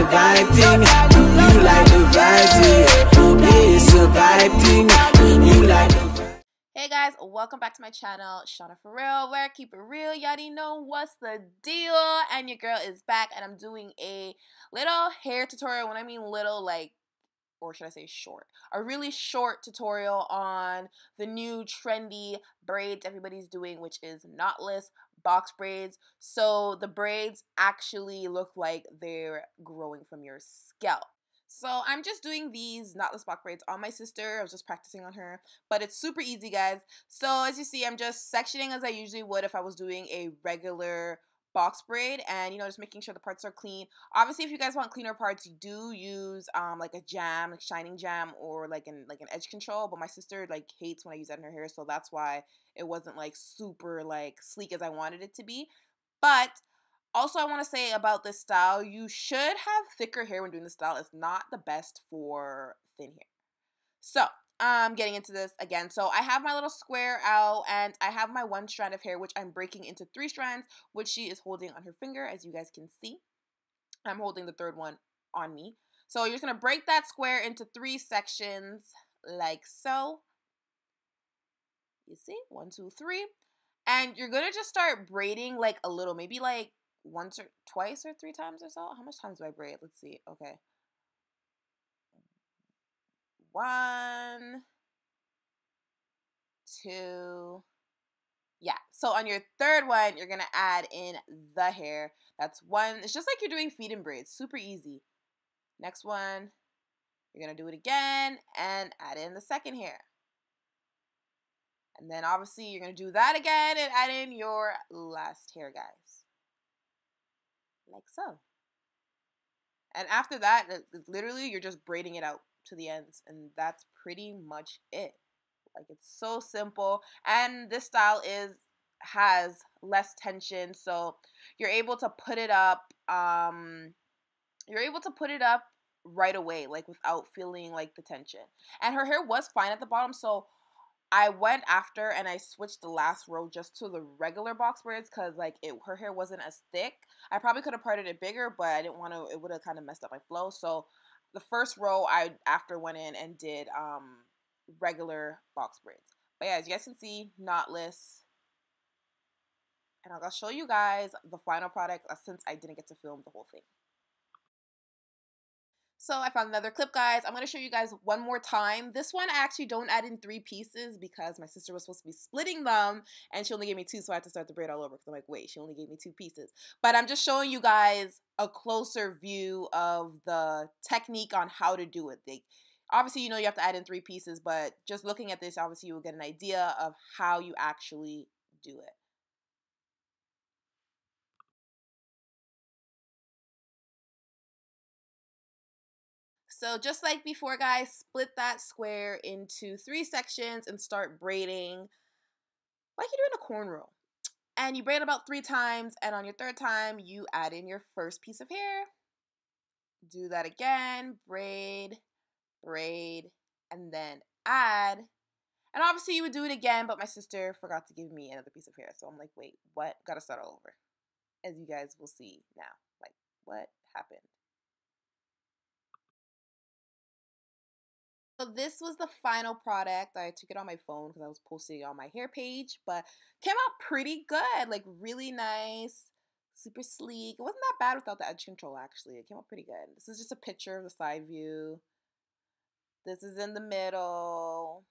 vibe thing. You like the vibe thing. It's a vibe thing. You like the vibe. Hey guys, welcome back to my channel, Shanna4REAL, where I keep it real. You already know what's the deal. And your girl is back, and I'm doing a little hair tutorial. When I mean little, like, or should I say short? A really short tutorial on the new trendy braids everybody's doing, which is knotless box braids. So the braids actually look like they're growing from your scalp. So I'm just doing these knotless box braids on my sister. I was just practicing on her, but it's super easy, guys. So as you see, I'm just sectioning as I usually would if I was doing a regular box braid, and just making sure the parts are clean. Obviously, if you guys want cleaner parts, you do use like a jam, like shining jam, or like an edge control. But my sister like hates when I use that in her hair, so that's why it wasn't like super like sleek as I wanted it to be. But also, I want to say about this style, you should have thicker hair when doing this style. It's not the best for thin hair. So I'm getting into this again. So I have my little square out, and I have my one strand of hair, which I'm breaking into 3 strands, which she is holding on her finger, as you guys can see. I'm holding the third one on me. So you're just going to break that square into 3 sections, like so. You see? 1, 2, 3. And you're going to just start braiding like a little, maybe like once or twice or 3 times or so. How much times do I braid? Let's see. Okay. 1, 2. Yeah, so on your third one, you're going to add in the hair. That's 1. It's just like you're doing feet and braids. Super easy. Next one, you're going to do it again and add in the second hair. And then obviously you're going to do that again and add in your last hair, guys. Like so. And after that, literally you're just braiding it out to the ends. And that's pretty much it. Like, it's so simple. And this style has less tension, so you're able to put it up right away, like without feeling like the tension. And her hair was fine at the bottom, so I went after and I switched the last row just to the regular box braids, because like her hair wasn't as thick. I probably could have parted it bigger, but I didn't want to. It would have kind of messed up my flow. So the first row I after went in and did regular box braids. But yeah, as you guys can see, knotless. And I'll show you guys the final product since I didn't get to film the whole thing. So I found another clip, guys. I'm going to show you guys one more time. This one I actually don't add in 3 pieces because my sister was supposed to be splitting them and she only gave me 2, so I had to start the braid all over because I'm like, wait, she only gave me 2 pieces. But I'm just showing you guys a closer view of the technique on how to do it. Obviously, you have to add in 3 pieces, but just looking at this, obviously you will get an idea of how you actually do it. So just like before, guys, split that square into 3 sections and start braiding like you're doing a cornrow. And you braid about 3 times, and on your 3rd time, you add in your first piece of hair. Do that again, braid, braid, and then add. And obviously you would do it again, but my sister forgot to give me another piece of hair. So I'm like, wait, what? Gotta start all over. As you guys will see now. Like, what happened? So this was the final product. I took it on my phone because I was posting it on my hair page, but came out pretty good. Like, really nice, super sleek. It wasn't that bad without the edge control, actually. It came out pretty good. This is just a picture of the side view. This is in the middle.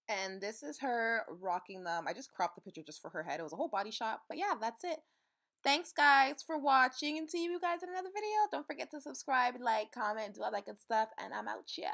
And this is her rocking them. I just cropped the picture just for her head. It was a whole body shot. But yeah, that's it. Thanks, guys, for watching, and see you guys in another video. Don't forget to subscribe, like, comment, do all that good stuff, and I'm out, yeah.